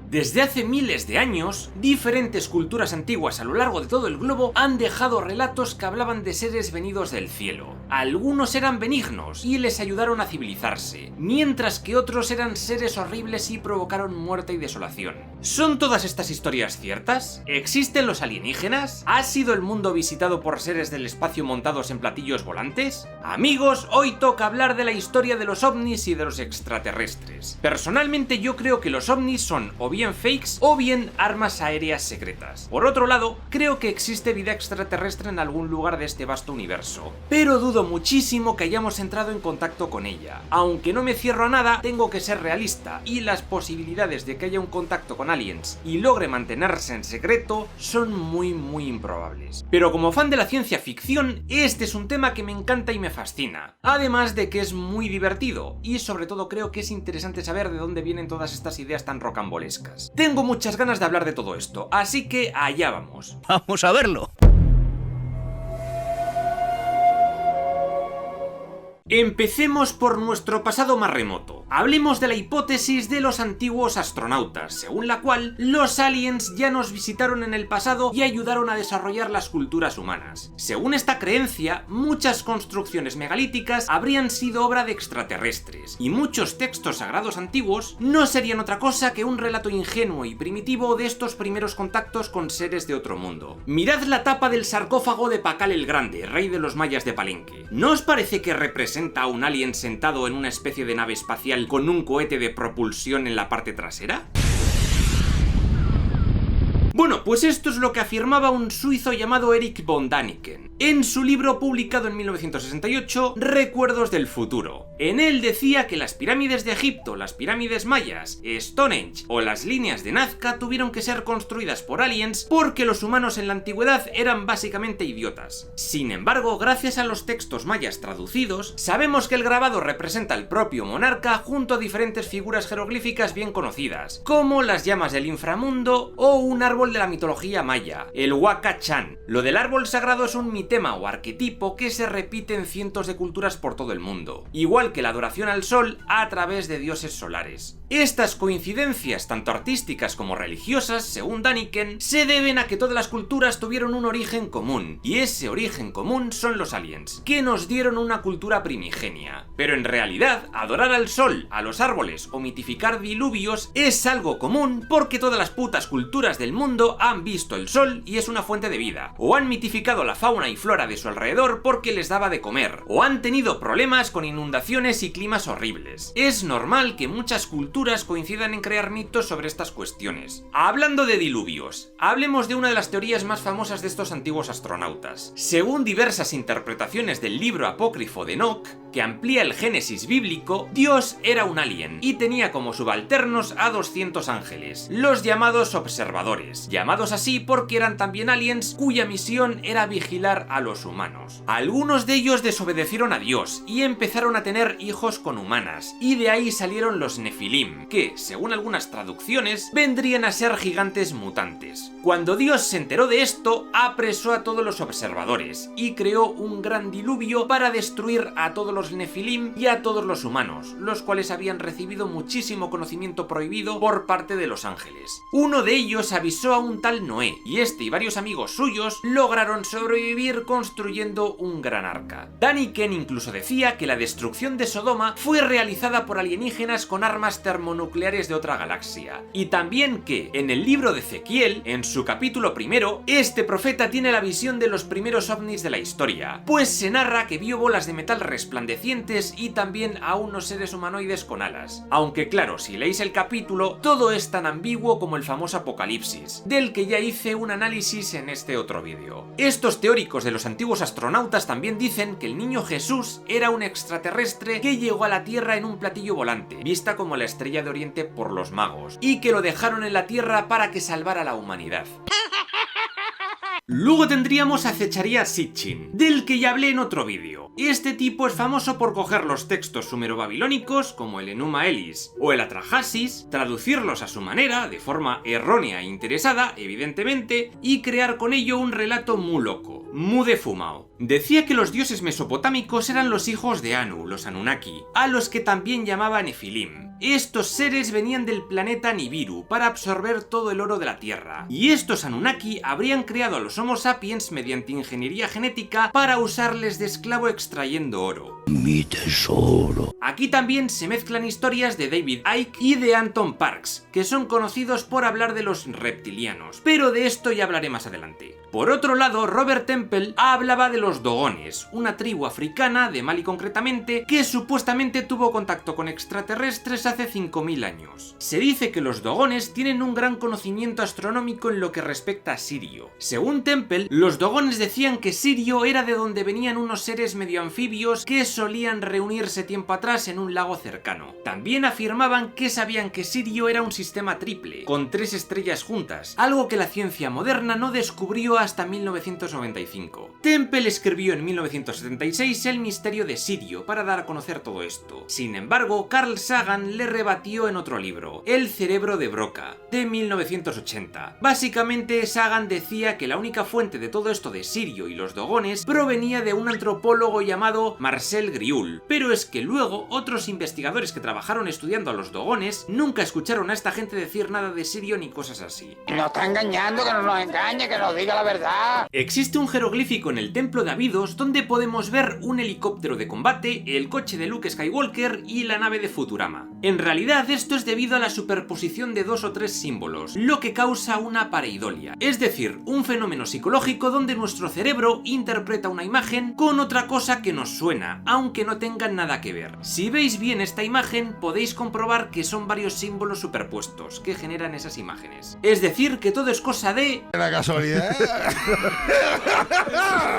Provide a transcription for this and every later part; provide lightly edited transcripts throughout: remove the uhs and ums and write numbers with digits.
Desde hace miles de años, diferentes culturas antiguas a lo largo de todo el globo han dejado relatos que hablaban de seres venidos del cielo. Algunos eran benignos y les ayudaron a civilizarse, mientras que otros eran seres horribles y provocaron muerte y desolación. ¿Son todas estas historias ciertas? ¿Existen los alienígenas? ¿Ha sido el mundo visitado por seres del espacio montados en platillos volantes? Amigos, hoy toca hablar de la historia de los ovnis y de los extraterrestres. Personalmente yo creo que los ovnis son o bien fakes o bien armas aéreas secretas. Por otro lado, creo que existe vida extraterrestre en algún lugar de este vasto universo, pero dudo muchísimo que hayamos entrado en contacto con ella. Aunque no me cierro a nada, tengo que ser realista, y las posibilidades de que haya un contacto con aliens y logre mantenerse en secreto son muy improbables. Pero como fan de la ciencia ficción, este es un tema que me encanta y me fascina, además de que es muy divertido, y sobre todo creo que es interesante saber de dónde vienen todas estas ideas tan rocambolescas. Tengo muchas ganas de hablar de todo esto, así que allá vamos. ¡Vamos a verlo! Empecemos por nuestro pasado más remoto. Hablemos de la hipótesis de los antiguos astronautas, según la cual los aliens ya nos visitaron en el pasado y ayudaron a desarrollar las culturas humanas. Según esta creencia, muchas construcciones megalíticas habrían sido obra de extraterrestres, y muchos textos sagrados antiguos no serían otra cosa que un relato ingenuo y primitivo de estos primeros contactos con seres de otro mundo. Mirad la tapa del sarcófago de Pakal el Grande, rey de los mayas de Palenque. ¿No os parece que representa a un alien sentado en una especie de nave espacial con un cohete de propulsión en la parte trasera? Bueno, pues esto es lo que afirmaba un suizo llamado Erich von Däniken en su libro publicado en 1968, Recuerdos del futuro. En él decía que las pirámides de Egipto, las pirámides mayas, Stonehenge o las líneas de Nazca tuvieron que ser construidas por aliens porque los humanos en la antigüedad eran básicamente idiotas. Sin embargo, gracias a los textos mayas traducidos, sabemos que el grabado representa al propio monarca junto a diferentes figuras jeroglíficas bien conocidas, como las llamas del inframundo o un árbol de la mitología maya, el Waka Chan. Lo del árbol sagrado es un mitema o arquetipo que se repite en cientos de culturas por todo el mundo, igual que la adoración al sol a través de dioses solares. Estas coincidencias, tanto artísticas como religiosas, según Däniken, se deben a que todas las culturas tuvieron un origen común, y ese origen común son los aliens, que nos dieron una cultura primigenia. Pero en realidad, adorar al sol, a los árboles o mitificar diluvios es algo común porque todas las putas culturas del mundo han visto el sol y es una fuente de vida, o han mitificado la fauna y flora de su alrededor porque les daba de comer, o han tenido problemas con inundaciones y climas horribles. Es normal que muchas culturas coincidan en crear mitos sobre estas cuestiones. Hablando de diluvios, hablemos de una de las teorías más famosas de estos antiguos astronautas. Según diversas interpretaciones del libro apócrifo de Enoch, que amplía el Génesis bíblico, Dios era un alien y tenía como subalternos a 200 ángeles, los llamados observadores, llamados así porque eran también aliens cuya misión era vigilar a los humanos. Algunos de ellos desobedecieron a Dios y empezaron a tener hijos con humanas, y de ahí salieron los Nefilim, que, según algunas traducciones, vendrían a ser gigantes mutantes. Cuando Dios se enteró de esto, apresó a todos los observadores y creó un gran diluvio para destruir a todos los Nefilim y a todos los humanos, los cuales habían recibido muchísimo conocimiento prohibido por parte de los ángeles. Uno de ellos avisó a un tal Noé, y este y varios amigos suyos lograron sobrevivir construyendo un gran arca. Däniken incluso decía que la destrucción de Sodoma fue realizada por alienígenas con armas termonucleares de otra galaxia, y también que, en el libro de Ezequiel, en su capítulo primero, este profeta tiene la visión de los primeros ovnis de la historia, pues se narra que vio bolas de metal resplandecientes y también a unos seres humanoides con alas. Aunque claro, si leéis el capítulo, todo es tan ambiguo como el famoso Apocalipsis, del que ya hice un análisis en este otro vídeo. Estos teóricos de los antiguos astronautas también dicen que el niño Jesús era un extraterrestre que llegó a la Tierra en un platillo volante, vista como la estrella de Oriente por los magos, y que lo dejaron en la Tierra para que salvara a la humanidad. Luego tendríamos a Zecharia Sitchin, del que ya hablé en otro vídeo. Este tipo es famoso por coger los textos sumero-babilónicos, como el Enuma Elis o el Atrahasis, traducirlos a su manera, de forma errónea e interesada, evidentemente, y crear con ello un relato muy loco, muy defumado. Decía que los dioses mesopotámicos eran los hijos de Anu, los Anunnaki, a los que también llamaba Nefilim. Estos seres venían del planeta Nibiru para absorber todo el oro de la Tierra, y estos Anunnaki habrían creado a los Homo sapiens mediante ingeniería genética para usarles de esclavo extrayendo oro. Mi tesoro. Aquí también se mezclan historias de David Icke y de Anton Parks, que son conocidos por hablar de los reptilianos, pero de esto ya hablaré más adelante. Por otro lado, Robert Temple hablaba de los Dogones, una tribu africana, de Mali concretamente, que supuestamente tuvo contacto con extraterrestres hace 5000 años. Se dice que los Dogones tienen un gran conocimiento astronómico en lo que respecta a Sirio. Según Temple, los Dogones decían que Sirio era de donde venían unos seres medio anfibios que solían reunirse tiempo atrás en un lago cercano. También afirmaban que sabían que Sirio era un sistema triple, con 3 estrellas juntas, algo que la ciencia moderna no descubrió hasta 1995. Temple escribió en 1976 El misterio de Sirio para dar a conocer todo esto. Sin embargo, Carl Sagan le rebatió en otro libro, El cerebro de Broca, de 1980. Básicamente, Sagan decía que la única fuente de todo esto de Sirio y los Dogones provenía de un antropólogo llamado Marcel Griul, pero es que luego otros investigadores que trabajaron estudiando a los Dogones nunca escucharon a esta gente decir nada de Sirio ni cosas así. Nos está engañando, que no nos engañe, que nos diga la verdad. Existe un jeroglífico en el templo de Abidos donde podemos ver un helicóptero de combate, el coche de Luke Skywalker y la nave de Futurama. En realidad esto es debido a la superposición de 2 o 3 símbolos, lo que causa una pareidolia, es decir, un fenómeno psicológico donde nuestro cerebro interpreta una imagen con otra cosa que nos suena, aunque no tengan nada que ver. Si veis bien esta imagen podéis comprobar que son varios símbolos superpuestos que generan esas imágenes. Es decir, que todo es cosa de... la casualidad.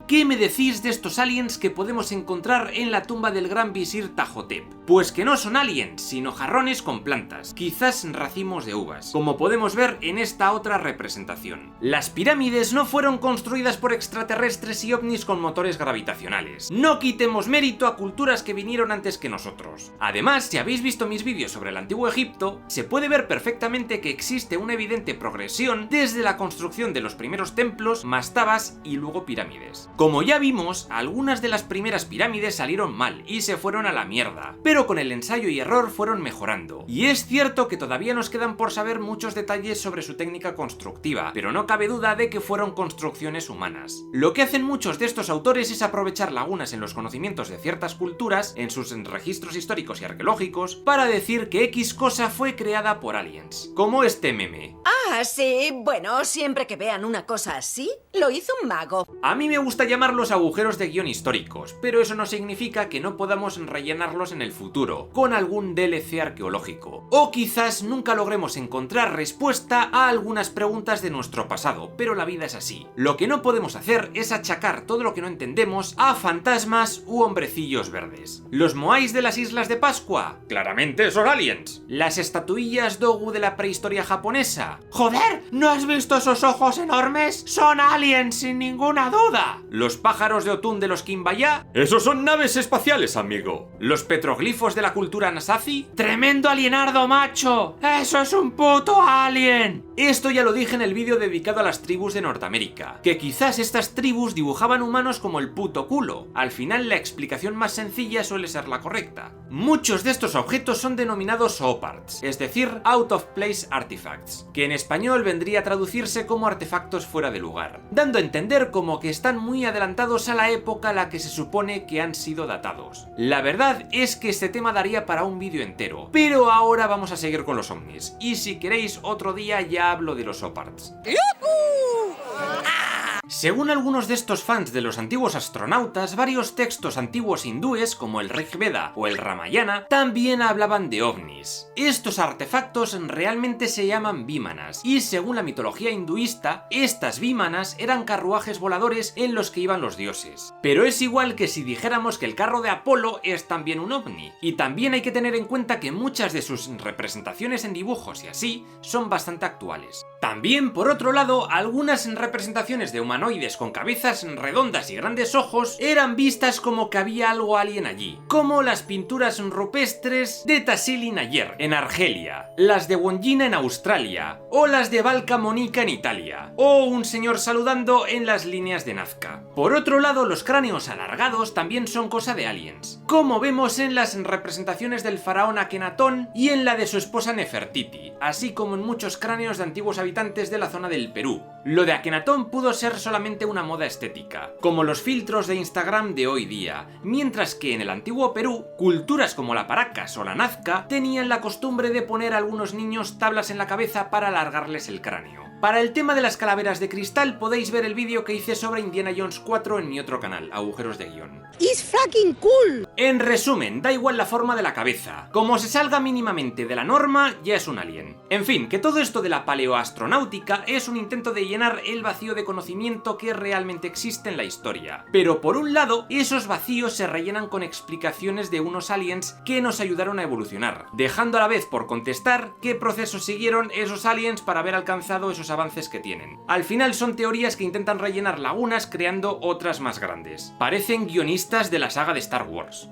¿Qué me decís de estos aliens que podemos encontrar en la tumba del gran visir Tajotep? Pues que no son aliens, sino jarrones con plantas, quizás racimos de uvas, como podemos ver en esta otra representación. Las pirámides no fueron construidas por extraterrestres y ovnis con motores gravitacionales. No quitemos mérito a culturas que vinieron antes que nosotros. Además, si habéis visto mis vídeos sobre el antiguo Egipto, se puede ver perfectamente que existe una evidente progresión desde la construcción de los primeros templos, mastabas y luego pirámides. Como ya vimos, algunas de las primeras pirámides salieron mal y se fueron a la mierda, pero con el ensayo y error fueron mejorando. Y es cierto que todavía nos quedan por saber muchos detalles sobre su técnica constructiva, pero no cabe duda de que fueron construcciones humanas. Lo que hacen muchos de estos autores es aprovechar lagunas en los conocimientos de ciertas culturas, en sus registros históricos y arqueológicos, para decir que X cosa fue creada por aliens, como este meme. Ah, sí, bueno, siempre que vean una cosa así, lo hizo un mago. A mí me gusta llamarlos agujeros de guión históricos, pero eso no significa que no podamos rellenarlos en el futuro, con algún DLC arqueológico. O quizás nunca logremos encontrar respuesta a algunas preguntas de nuestro pasado, pero la vida es así. Lo que no podemos hacer es achacar todo lo que no entendemos a fantasmas u hombrecillos verdes. ¿Los moais de las Islas de Pascua? Claramente son aliens. ¿Las estatuillas Dogu de la prehistoria japonesa? ¡Joder! ¿No has visto esos ojos enormes? ¡Son aliens sin ninguna duda! ¿Los pájaros de Otún de los Kimbaya? ¡Esos son naves espaciales, amigo! ¿Los petroglifos de la cultura Nasazi? ¡Tremendo alienardo, macho! ¡Eso es un puto alien! Esto ya lo dije en el vídeo dedicado a las tribus de Norteamérica, que quizás estas tribus dibujaban humanos como el puto culo. Al final la explicación más sencilla suele ser la correcta. Muchos de estos objetos son denominados OPARTs, es decir, Out of Place Artifacts, que en español vendría a traducirse como artefactos fuera de lugar, dando a entender como que están muy adelantados a la época a la que se supone que han sido datados. La verdad es que este tema daría para un vídeo entero, pero ahora vamos a seguir con los ovnis, y si queréis otro día ya hablo de los OPARTs. Según algunos de estos fans de los antiguos astronautas, varios textos antiguos hindúes, como el Rig Veda o el Ramayana, también hablaban de ovnis. Estos artefactos realmente se llaman vímanas, y según la mitología hinduista, estas vímanas eran carruajes voladores en los que iban los dioses. Pero es igual que si dijéramos que el carro de Apolo es también un ovni, y también hay que tener en cuenta que muchas de sus representaciones en dibujos y así son bastante actuales. También, por otro lado, algunas representaciones de humanoides con cabezas redondas y grandes ojos eran vistas como que había algo alien allí, como las pinturas rupestres de Tassili N'Ajjer en Argelia, las de Wonjina en Australia, o las de Valca Monica en Italia, o un señor saludando en las líneas de Nazca. Por otro lado, los cráneos alargados también son cosa de aliens, como vemos en las representaciones del faraón Akenatón y en la de su esposa Nefertiti, así como en muchos cráneos de antiguos habitantes de la zona del Perú. Lo de Akenatón pudo ser solamente una moda estética, como los filtros de Instagram de hoy día, mientras que en el antiguo Perú, culturas como la Paracas o la Nazca tenían la costumbre de poner a algunos niños tablas en la cabeza para alargarles el cráneo. Para el tema de las calaveras de cristal podéis ver el vídeo que hice sobre Indiana Jones 4 en mi otro canal, Agujeros de Guión. It's fucking cool. En resumen, da igual la forma de la cabeza. Como se salga mínimamente de la norma, ya es un alien. En fin, que todo esto de la paleoastronáutica es un intento de llenar el vacío de conocimiento que realmente existe en la historia. Pero por un lado, esos vacíos se rellenan con explicaciones de unos aliens que nos ayudaron a evolucionar, dejando a la vez por contestar qué procesos siguieron esos aliens para haber alcanzado esos avances que tienen. Al final son teorías que intentan rellenar lagunas creando otras más grandes. Parecen guionistas de la saga de Star Wars.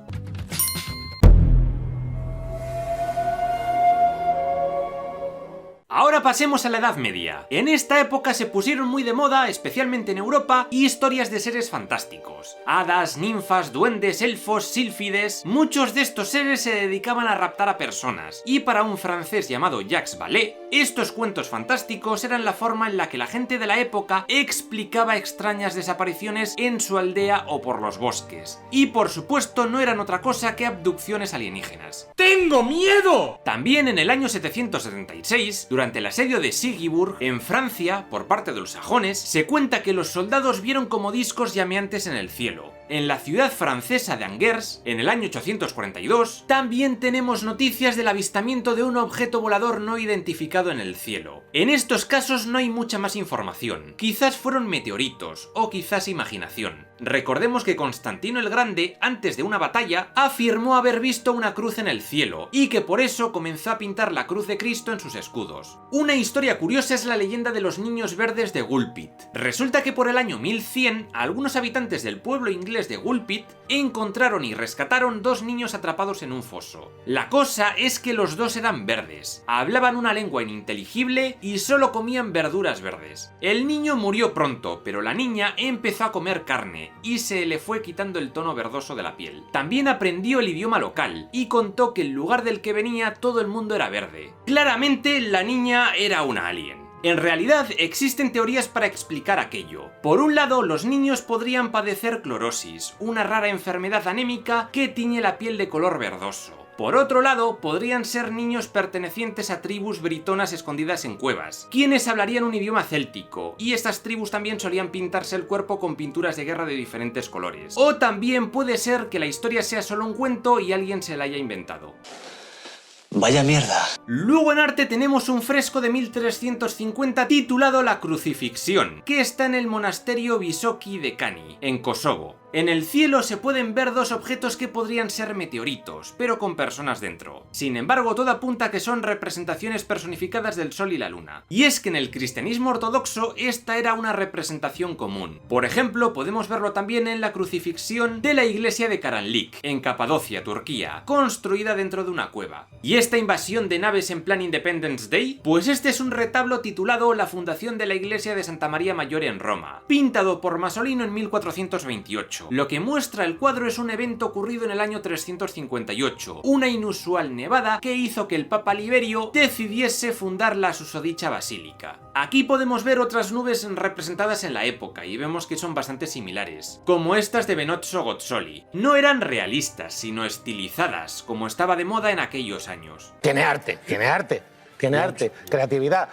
Ahora pasemos a la Edad Media. En esta época se pusieron muy de moda, especialmente en Europa, historias de seres fantásticos. Hadas, ninfas, duendes, elfos, sílfides... Muchos de estos seres se dedicaban a raptar a personas, y para un francés llamado Jacques Vallée, estos cuentos fantásticos eran la forma en la que la gente de la época explicaba extrañas desapariciones en su aldea o por los bosques. Y por supuesto no eran otra cosa que abducciones alienígenas. ¡Tengo miedo! También en el año 776, durante el asedio de Sigiburg, en Francia, por parte de los sajones, se cuenta que los soldados vieron como discos llameantes en el cielo. En la ciudad francesa de Angers, en el año 842, también tenemos noticias del avistamiento de un objeto volador no identificado en el cielo. En estos casos no hay mucha más información. Quizás fueron meteoritos, o quizás imaginación. Recordemos que Constantino el Grande, antes de una batalla, afirmó haber visto una cruz en el cielo, y que por eso comenzó a pintar la cruz de Cristo en sus escudos. Una historia curiosa es la leyenda de los niños verdes de Gulpit. Resulta que por el año 1100, algunos habitantes del pueblo inglés de Gulpit encontraron y rescataron dos niños atrapados en un foso. La cosa es que los dos eran verdes, hablaban una lengua ininteligible y solo comían verduras verdes. El niño murió pronto, pero la niña empezó a comer carne y se le fue quitando el tono verdoso de la piel. También aprendió el idioma local y contó que el lugar del que venía todo el mundo era verde. Claramente la niña era una alien. En realidad, existen teorías para explicar aquello. Por un lado, los niños podrían padecer clorosis, una rara enfermedad anémica que tiñe la piel de color verdoso. Por otro lado, podrían ser niños pertenecientes a tribus britonas escondidas en cuevas, quienes hablarían un idioma céltico, y estas tribus también solían pintarse el cuerpo con pinturas de guerra de diferentes colores. O también puede ser que la historia sea solo un cuento y alguien se la haya inventado. Vaya mierda. Luego en arte tenemos un fresco de 1350 titulado La Crucifixión, que está en el monasterio Visoki de Kani, en Kosovo. En el cielo se pueden ver dos objetos que podrían ser meteoritos, pero con personas dentro. Sin embargo, todo apunta a que son representaciones personificadas del sol y la luna. Y es que en el cristianismo ortodoxo esta era una representación común. Por ejemplo, podemos verlo también en la crucifixión de la iglesia de Karanlik, en Capadocia, Turquía, construida dentro de una cueva. ¿Y esta invasión de naves en plan Independence Day? Pues este es un retablo titulado La fundación de la iglesia de Santa María Maggiore en Roma, pintado por Masolino en 1428. Lo que muestra el cuadro es un evento ocurrido en el año 358, una inusual nevada que hizo que el Papa Liberio decidiese fundar la susodicha basílica. Aquí podemos ver otras nubes representadas en la época y vemos que son bastante similares, como estas de Benozzo Gozzoli. No eran realistas, sino estilizadas, como estaba de moda en aquellos años. Tiene arte, creatividad.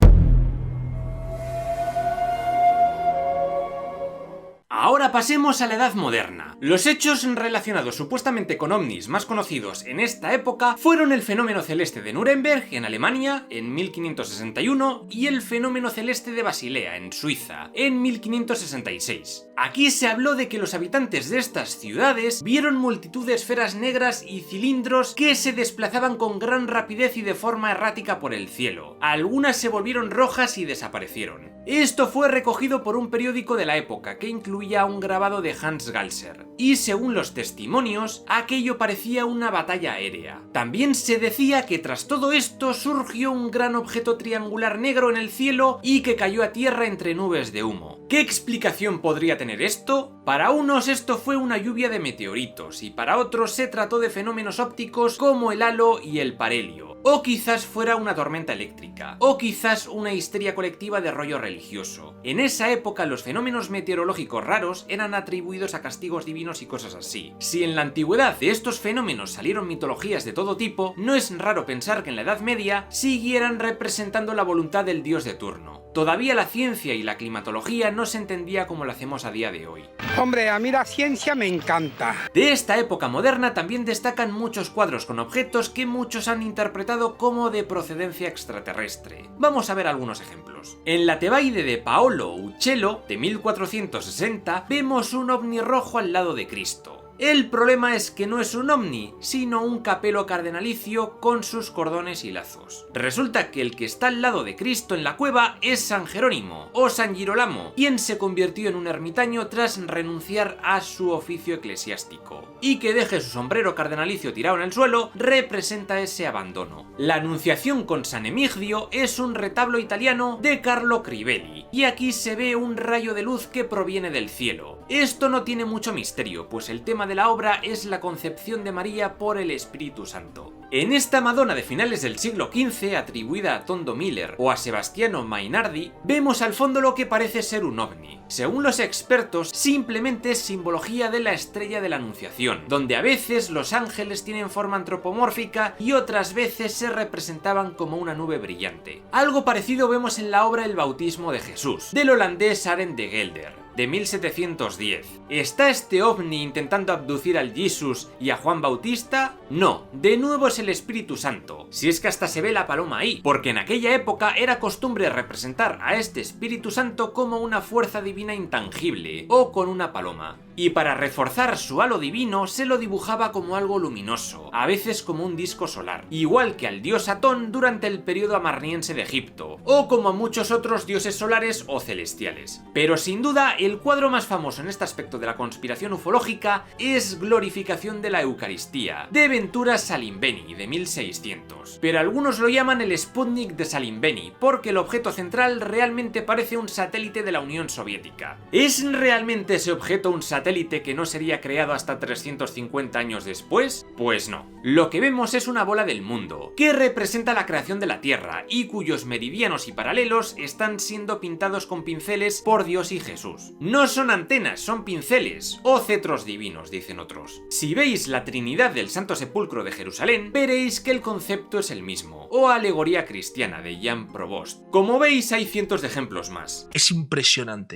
Ahora pasemos a la Edad Moderna. Los hechos relacionados supuestamente con ovnis más conocidos en esta época fueron el fenómeno celeste de Nuremberg, en Alemania, en 1561, y el fenómeno celeste de Basilea, en Suiza, en 1566. Aquí se habló de que los habitantes de estas ciudades vieron multitud de esferas negras y cilindros que se desplazaban con gran rapidez y de forma errática por el cielo. Algunas se volvieron rojas y desaparecieron. Esto fue recogido por un periódico de la época que incluía un grabado de Hans Galser, y según los testimonios, aquello parecía una batalla aérea. También se decía que tras todo esto surgió un gran objeto triangular negro en el cielo y que cayó a tierra entre nubes de humo. ¿Qué explicación podría tener esto? Para unos esto fue una lluvia de meteoritos y para otros se trató de fenómenos ópticos como el halo y el parhelio. O quizás fuera una tormenta eléctrica, o quizás una histeria colectiva de rollo religioso. En esa época los fenómenos meteorológicos raros eran atribuidos a castigos divinos y cosas así. Si en la antigüedad de estos fenómenos salieron mitologías de todo tipo, no es raro pensar que en la Edad Media siguieran representando la voluntad del dios de turno. Todavía la ciencia y la climatología no se entendía como lo hacemos a día de hoy. Hombre, a mí la ciencia me encanta. De esta época moderna también destacan muchos cuadros con objetos que muchos han interpretado como de procedencia extraterrestre. Vamos a ver algunos ejemplos. En la Tebaide de Paolo Uccello, de 1460, vemos un ovni rojo al lado de Cristo. El problema es que no es un ovni, sino un capelo cardenalicio con sus cordones y lazos. Resulta que el que está al lado de Cristo en la cueva es San Jerónimo, o San Girolamo, quien se convirtió en un ermitaño tras renunciar a su oficio eclesiástico. Y que deje su sombrero cardenalicio tirado en el suelo representa ese abandono. La Anunciación con San Emigdio es un retablo italiano de Carlo Crivelli, y aquí se ve un rayo de luz que proviene del cielo. Esto no tiene mucho misterio, pues el tema de la obra es la concepción de María por el Espíritu Santo. En esta Madonna de finales del siglo XV, atribuida a Tondo Miller o a Sebastiano Mainardi, vemos al fondo lo que parece ser un ovni. Según los expertos, simplemente es simbología de la estrella de la Anunciación, donde a veces los ángeles tienen forma antropomórfica y otras veces se representaban como una nube brillante. Algo parecido vemos en la obra El bautismo de Jesús, del holandés Arend de Gelder, de 1710. ¿Está este ovni intentando abducir al Jesús y a Juan Bautista? No, de nuevo es el Espíritu Santo, si es que hasta se ve la paloma ahí, porque en aquella época era costumbre representar a este Espíritu Santo como una fuerza divina intangible, o con una paloma. Y para reforzar su halo divino se lo dibujaba como algo luminoso, a veces como un disco solar, igual que al dios Atón durante el periodo amarniense de Egipto, o como a muchos otros dioses solares o celestiales. Pero sin duda, el cuadro más famoso en este aspecto de la conspiración ufológica es Glorificación de la Eucaristía, de Ventura Salimbeni, de 1600. Pero algunos lo llaman el Sputnik de Salimbeni, porque el objeto central realmente parece un satélite de la Unión Soviética. ¿Es realmente ese objeto un satélite que no sería creado hasta 350 años después? Pues no. Lo que vemos es una bola del mundo, que representa la creación de la Tierra, y cuyos meridianos y paralelos están siendo pintados con pinceles por Dios y Jesús. No son antenas, son pinceles, o cetros divinos, dicen otros. Si veis la Trinidad del Santo Sepulcro de Jerusalén, veréis que el concepto es el mismo, o alegoría cristiana de Jan Provost. Como veis, hay cientos de ejemplos más. Es impresionante.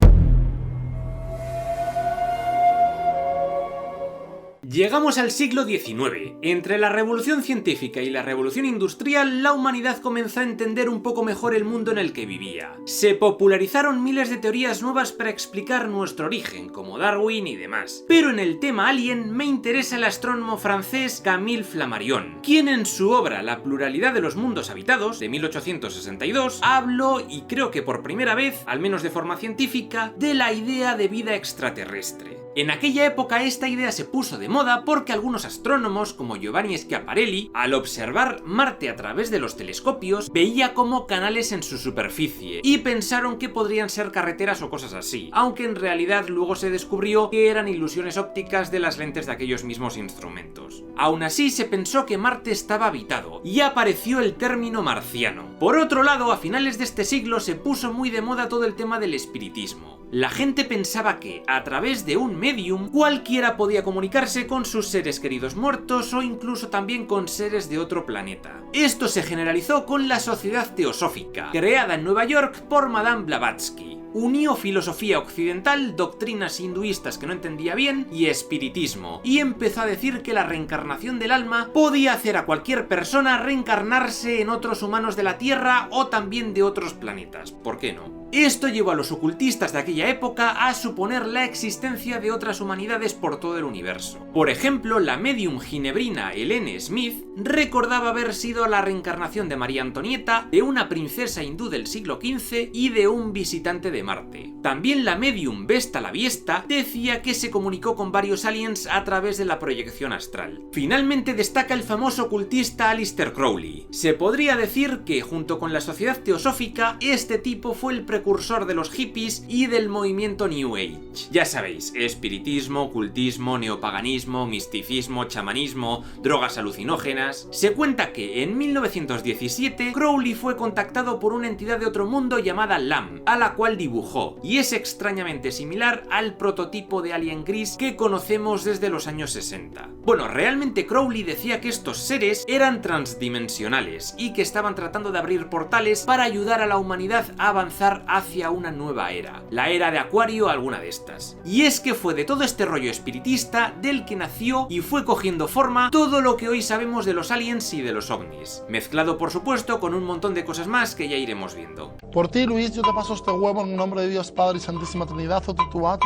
Llegamos al siglo XIX. Entre la revolución científica y la revolución industrial, la humanidad comenzó a entender un poco mejor el mundo en el que vivía. Se popularizaron miles de teorías nuevas para explicar nuestro origen, como Darwin y demás. Pero en el tema alien me interesa el astrónomo francés Camille Flammarion, quien en su obra La pluralidad de los mundos habitados, de 1862, habló, y creo que por primera vez, al menos de forma científica, de la idea de vida extraterrestre. En aquella época esta idea se puso de moda porque algunos astrónomos, como Giovanni Schiaparelli, al observar Marte a través de los telescopios, veía como canales en su superficie y pensaron que podrían ser carreteras o cosas así, aunque en realidad luego se descubrió que eran ilusiones ópticas de las lentes de aquellos mismos instrumentos. Aún así se pensó que Marte estaba habitado y apareció el término marciano. Por otro lado, a finales de este siglo se puso muy de moda todo el tema del espiritismo. La gente pensaba que, a través de un medium, cualquiera podía comunicarse con sus seres queridos muertos o incluso también con seres de otro planeta. Esto se generalizó con la Sociedad Teosófica, creada en Nueva York por Madame Blavatsky. Unió filosofía occidental, doctrinas hinduistas que no entendía bien y espiritismo, y empezó a decir que la reencarnación del alma podía hacer a cualquier persona reencarnarse en otros humanos de la Tierra o también de otros planetas. ¿Por qué no? Esto llevó a los ocultistas de aquella época a suponer la existencia de otras humanidades por todo el universo. Por ejemplo, la medium ginebrina Helene Smith recordaba haber sido la reencarnación de María Antonieta, de una princesa hindú del siglo XV y de un visitante de Marte. También la medium Vesta la Viesta decía que se comunicó con varios aliens a través de la proyección astral. Finalmente destaca el famoso ocultista Aleister Crowley. Se podría decir que, junto con la Sociedad Teosófica, este tipo fue el precursor de los hippies y del movimiento New Age. Ya sabéis, espiritismo, ocultismo, neopaganismo, misticismo, chamanismo, drogas alucinógenas. Se cuenta que en 1917 Crowley fue contactado por una entidad de otro mundo llamada Lam, a la cual dibujó, y es extrañamente similar al prototipo de alien gris que conocemos desde los años 60. Bueno, realmente Crowley decía que estos seres eran transdimensionales y que estaban tratando de abrir portales para ayudar a la humanidad a avanzar hacia una nueva era, la era de Acuario, alguna de estas. Y es que fue de todo este rollo espiritista del que nació y fue cogiendo forma todo lo que hoy sabemos de los aliens y de los ovnis, mezclado por supuesto con un montón de cosas más que ya iremos viendo. Por ti, Luis, yo te paso este huevo en nombre de Dios Padre y Santísima Trinidad, tutúa.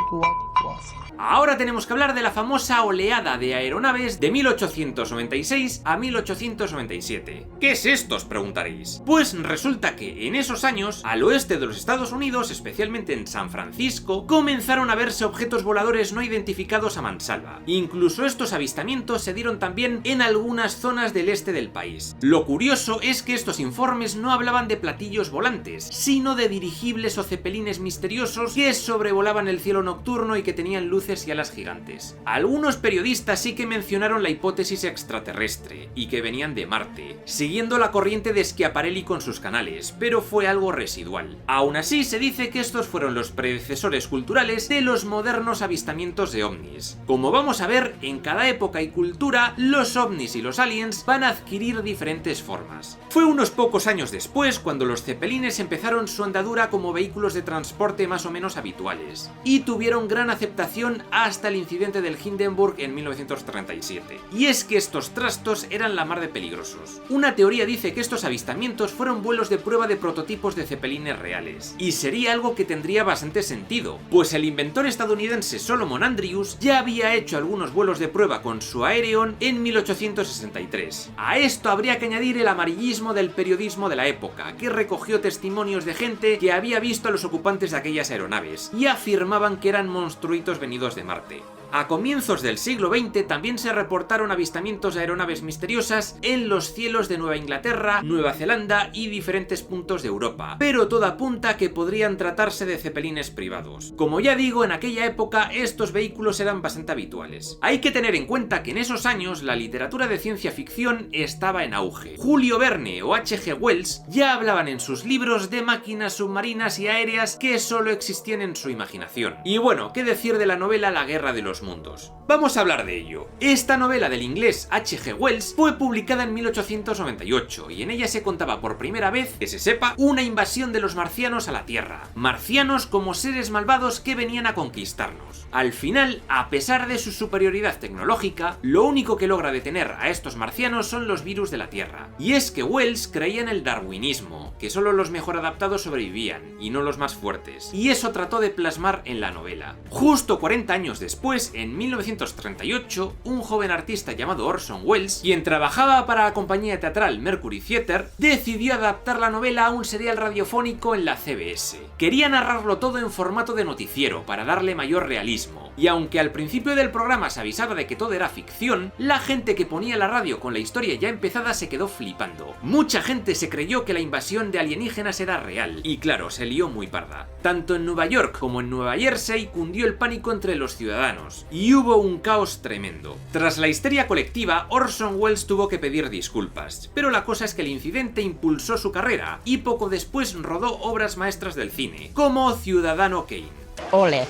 Ahora tenemos que hablar de la famosa oleada de aeronaves de 1896 a 1897. ¿Qué es esto?, os preguntaréis. Pues resulta que en esos años, al oeste de los Estados Unidos, especialmente en San Francisco, comenzaron a verse objetos voladores no identificados a mansalva. Incluso estos avistamientos se dieron también en algunas zonas del este del país. Lo curioso es que estos informes no hablaban de platillos volantes, sino de dirigibles o cepelines misteriosos que sobrevolaban el cielo nocturno y que tenían luces y alas gigantes. Algunos periodistas sí que mencionaron la hipótesis extraterrestre y que venían de Marte, siguiendo la corriente de Schiaparelli con sus canales, pero fue algo residual. Aún así, se dice que estos fueron los predecesores culturales de los modernos avistamientos de ovnis. Como vamos a ver, en cada época y cultura, los ovnis y los aliens van a adquirir diferentes formas. Fue unos pocos años después cuando los cepelines empezaron su andadura como vehículos de transporte más o menos habituales, y tuvieron gran aceptación hasta el incidente del Hindenburg en 1937. Y es que estos trastos eran la mar de peligrosos. Una teoría dice que estos avistamientos fueron vuelos de prueba de prototipos de cepelines reales, y sería algo que tendría bastante sentido, pues el inventor estadounidense Solomon Andrews ya había hecho algunos vuelos de prueba con su Aerion en 1863. A esto habría que añadir el amarillismo del periodismo de la época, que recogió testimonios de gente que había visto a los ocupantes de aquellas aeronaves, y afirmaban que eran monstruitos venidos de Marte. A comienzos del siglo XX también se reportaron avistamientos de aeronaves misteriosas en los cielos de Nueva Inglaterra, Nueva Zelanda y diferentes puntos de Europa, pero todo apunta a que podrían tratarse de cepelines privados. Como ya digo, en aquella época estos vehículos eran bastante habituales. Hay que tener en cuenta que en esos años la literatura de ciencia ficción estaba en auge. Julio Verne o H.G. Wells ya hablaban en sus libros de máquinas submarinas y aéreas que solo existían en su imaginación. Y bueno, ¿qué decir de la novela La Guerra de los Mundos? Vamos a hablar de ello. Esta novela del inglés H.G. Wells fue publicada en 1898 y en ella se contaba por primera vez, que se sepa, una invasión de los marcianos a la Tierra. Marcianos como seres malvados que venían a conquistarnos. Al final, a pesar de su superioridad tecnológica, lo único que logra detener a estos marcianos son los virus de la Tierra. Y es que Wells creía en el darwinismo, que solo los mejor adaptados sobrevivían, y no los más fuertes. Y eso trató de plasmar en la novela. Justo 40 años después, en 1938, un joven artista llamado Orson Welles, quien trabajaba para la compañía teatral Mercury Theatre, decidió adaptar la novela a un serial radiofónico en la CBS. Quería narrarlo todo en formato de noticiero para darle mayor realismo, y aunque al principio del programa se avisaba de que todo era ficción, la gente que ponía la radio con la historia ya empezada se quedó flipando. Mucha gente se creyó que la invasión de alienígenas era real, y claro, se lió muy parda. Tanto en Nueva York como en Nueva Jersey cundió el pánico entre los ciudadanos, y hubo un caos tremendo. Tras la histeria colectiva, Orson Welles tuvo que pedir disculpas, pero la cosa es que el incidente impulsó su carrera, y poco después rodó obras maestras del cine, como Ciudadano Kane. Ole.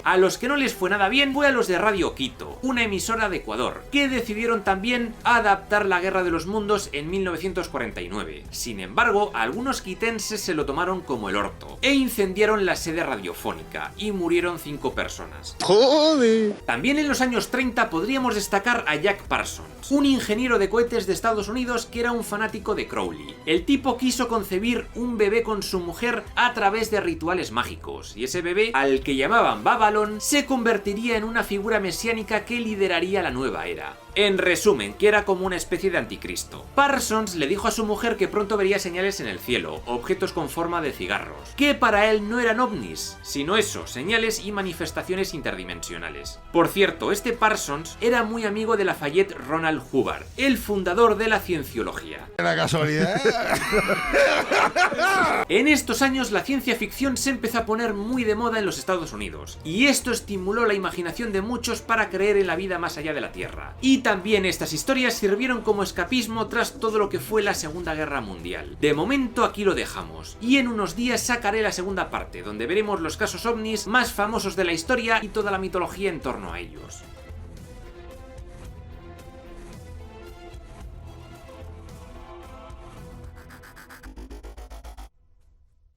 A los que no les fue nada bien fue a los de Radio Quito, una emisora de Ecuador, que decidieron también adaptar La Guerra de los Mundos en 1949. Sin embargo, algunos quitenses se lo tomaron como el orto e incendiaron la sede radiofónica y murieron 5 personas. ¡Joder! También en los años 30 podríamos destacar a Jack Parsons, un ingeniero de cohetes de Estados Unidos que era un fanático de Crowley. El tipo quiso concebir un bebé con su mujer a través de rituales mágicos, y ese bebé, al que llamaban Babylon, se convertiría en una figura mesiánica que lideraría la nueva era. En resumen, que era como una especie de anticristo. Parsons le dijo a su mujer que pronto vería señales en el cielo, objetos con forma de cigarros, que para él no eran ovnis, sino eso, señales y manifestaciones interdimensionales. Por cierto, este Parsons era muy amigo de Lafayette Ronald Hubbard, el fundador de la cienciología. La casualidad. En estos años la ciencia ficción se empezó a poner muy de moda en los Estados Unidos, y esto estimuló la imaginación de muchos para creer en la vida más allá de la Tierra. Y también estas historias sirvieron como escapismo tras todo lo que fue la Segunda Guerra Mundial. De momento aquí lo dejamos, y en unos días sacaré la segunda parte, donde veremos los casos ovnis más famosos de la historia y toda la mitología en torno a ellos.